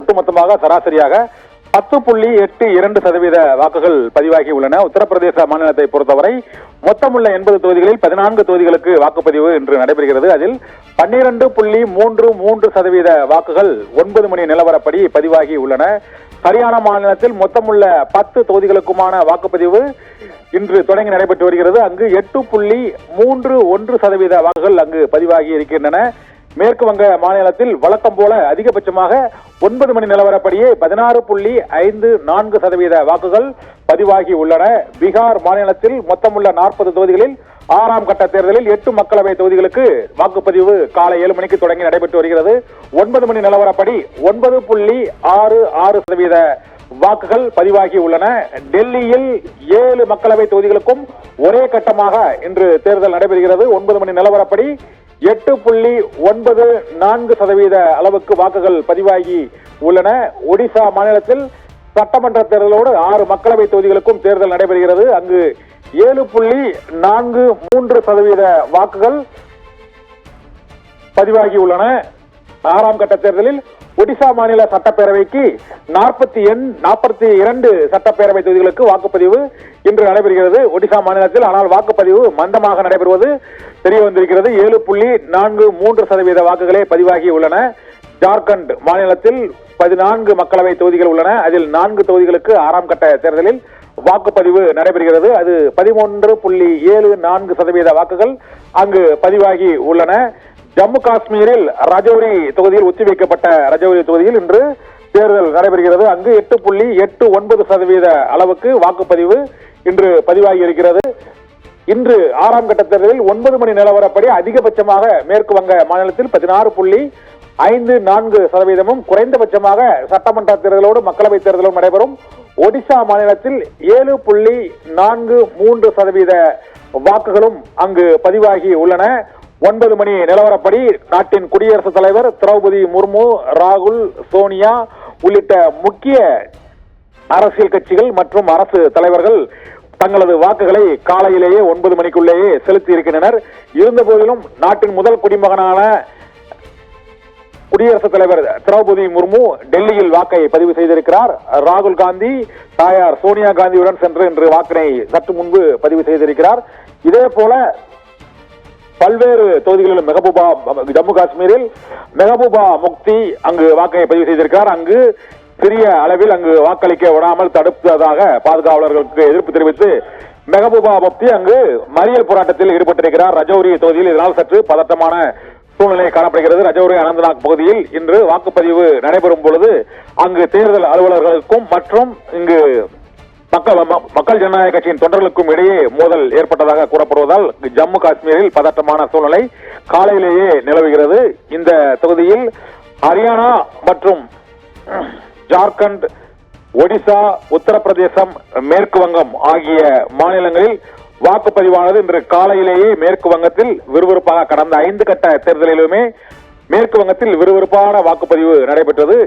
ஒட்டுமொத்தமாக சராசரியாக 10.82% வாக்குகள் பதிவாகி உள்ளன. உத்தரப்பிரதேச மாநிலத்தை பொறுத்தவரை மொத்தமுள்ள 80 தொகுதிகளில் 14 தொகுதிகளுக்கு வாக்குப்பதிவு இன்று நடைபெறுகிறது. அதில் 12.33% வாக்குகள் 9 மணி நிலவரப்படி பதிவாகி உள்ளன. ஹரியானா மாநிலத்தில் மொத்தமுள்ள 10 தொகுதிகளுக்குமான வாக்குப்பதிவு இன்று தொடங்கி நடைபெற்று வருகிறது. அங்கு 8.31% வாக்குகள் அங்கு பதிவாகி இருக்கின்றன. மேற்கு வங்க மாநிலத்தில் வழக்கம் போல அதிகபட்சமாக 9 மணி நிலவரப்படியே 16.54% வாக்குகள் பதிவாகி உள்ளன. பீகார் மாநிலத்தில் மொத்தமுள்ள 40 தொகுதிகளில் 6ஆம் கட்ட தேர்தலில் 8 மக்களவை தொகுதிகளுக்கு வாக்குப்பதிவு காலை 7 மணிக்கு தொடங்கி நடைபெற்று வருகிறது. 9 மணி நிலவரப்படி 9.66% வாக்குகள் பதிவாகி உள்ளன. டெல்லியில் 7 மக்களவை தொகுதிகளுக்கும் ஒரே கட்டமாக இன்று தேர்தல் நடைபெறுகிறது. 9 மணி நிலவரப்படி 8.94% அளவுக்கு வாக்குகள் பதிவாகி உள்ளன. ஒடிசா மாநிலத்தில் சட்டமன்ற தேர்தலோடு 6 மக்களவை தொகுதிகளுக்கும் தேர்தல் நடைபெறுகிறது. அங்கு 7.43% வாக்குகள் பதிவாகி உள்ளன. 6ஆம் கட்ட தேர்தலில் ஒடிசா மாநில சட்டப்பேரவைக்கு 42 சட்டப்பேரவை தொகுதிகளுக்கு வாக்குப்பதிவு இன்று நடைபெறுகிறது ஒடிசா மாநிலத்தில். ஆனால் வாக்குப்பதிவு மந்தமாக நடைபெறுவது தெரிய வந்திருக்கிறது. 7.43% வாக்குகளே பதிவாகி உள்ளன. ஜார்க்கண்ட் மாநிலத்தில் 14 மக்களவை தொகுதிகள் உள்ளன. அதில் 4 தொகுதிகளுக்கு 6ஆம் கட்ட தேர்தலில் வாக்குப்பதிவு நடைபெறுகிறது. அது 13.74% வாக்குகள் அங்கு பதிவாகி உள்ளன. ஜம்மு காஷ்மீரில் ரஜோரி தொகுதியில் ஒத்திவைக்கப்பட்ட ரஜோரி தொகுதியில் இன்று தேர்தல் நடைபெறுகிறது. அங்கு 8.89% அளவுக்கு வாக்குப்பதிவு இன்று பதிவாகி இருக்கிறது. இன்று 6ஆம் கட்ட தேர்தலில் 9 மணி நிலவரப்படி அதிகபட்சமாக மேற்கு வங்க மாநிலத்தில் 16.54%, குறைந்தபட்சமாக சட்டமன்ற தேர்தலோடு மக்களவை தேர்தலும் நடைபெறும் ஒடிசா மாநிலத்தில் 7.43% வாக்குகளும் அங்கு பதிவாகி உள்ளன. 9 மணி நிலவரப்படி நாட்டின் குடியரசுத் தலைவர் திரௌபதி முர்மு, ராகுல், சோனியா உள்ளிட்ட முக்கிய அரசியல் கட்சிகள் மற்றும் அரசு தலைவர்கள் தங்களது வாக்குகளை காலையிலேயே 9 மணிக்குள்ளேயே செலுத்தி இருக்கின்றனர். இருந்த போதிலும் நாட்டின் முதல் குடிமகனான குடியரசுத் தலைவர் திரௌபதி முர்மு டெல்லியில் வாக்கை பதிவு செய்திருக்கிறார். ராகுல் காந்தி தாயார் சோனியா காந்தியுடன் சென்று இன்று வாக்கினை சற்று முன்பு பதிவு செய்திருக்கிறார். இதே போல பல்வேறு தொகுதிகளிலும் ஜம்மு காஷ்மீரில் மெஹபூபா முக்தி அங்கு வாக்கை பதிவு செய்திருக்கிறார். அங்கு சிறிய அளவில் அங்கு வாக்களிக்க விடாமல் தடுப்பதாக பாதுகாவலர்களுக்கு எதிர்ப்பு தெரிவித்து மெஹபூபா முக்தி அங்கு மறியல் போராட்டத்தில் ஈடுபட்டிருக்கிறார் ரஜௌரி தொகுதியில். இதனால் சற்று பதட்டமான சூழ்நிலை காணப்படுகிறது. ரஜௌரி அனந்தநாக் பகுதியில் இன்று வாக்குப்பதிவு நடைபெறும் பொழுது அங்கு தேர்தல் அலுவலர்களுக்கும் மற்றும் இங்கு மக்கள் ஜனநாயக கட்சியின் தொண்டர்களுக்கும் இடையே மோதல் ஏற்பட்டதாக கூறப்படுவதால் ஜம்மு காஷ்மீரில் பதட்டமான சூழ்நிலை காலையிலேயே நிலவுகிறது. இந்த தொகுதியில் ஹரியானா மற்றும் ஜார்க்கண்ட், ஒடிசா, உத்தரப்பிரதேசம், மேற்கு வங்கம் ஆகிய மாநிலங்களில் வாக்குப்பதிவானது இன்று காலையிலேயே மேற்கு வங்கத்தில் விறுவிறுப்பாக கடந்த 5 கட்ட தேர்தலிலுமே மேற்கு வங்கத்தில் விறுவிறுப்பான வாக்குப்பதிவு நடைபெற்றது.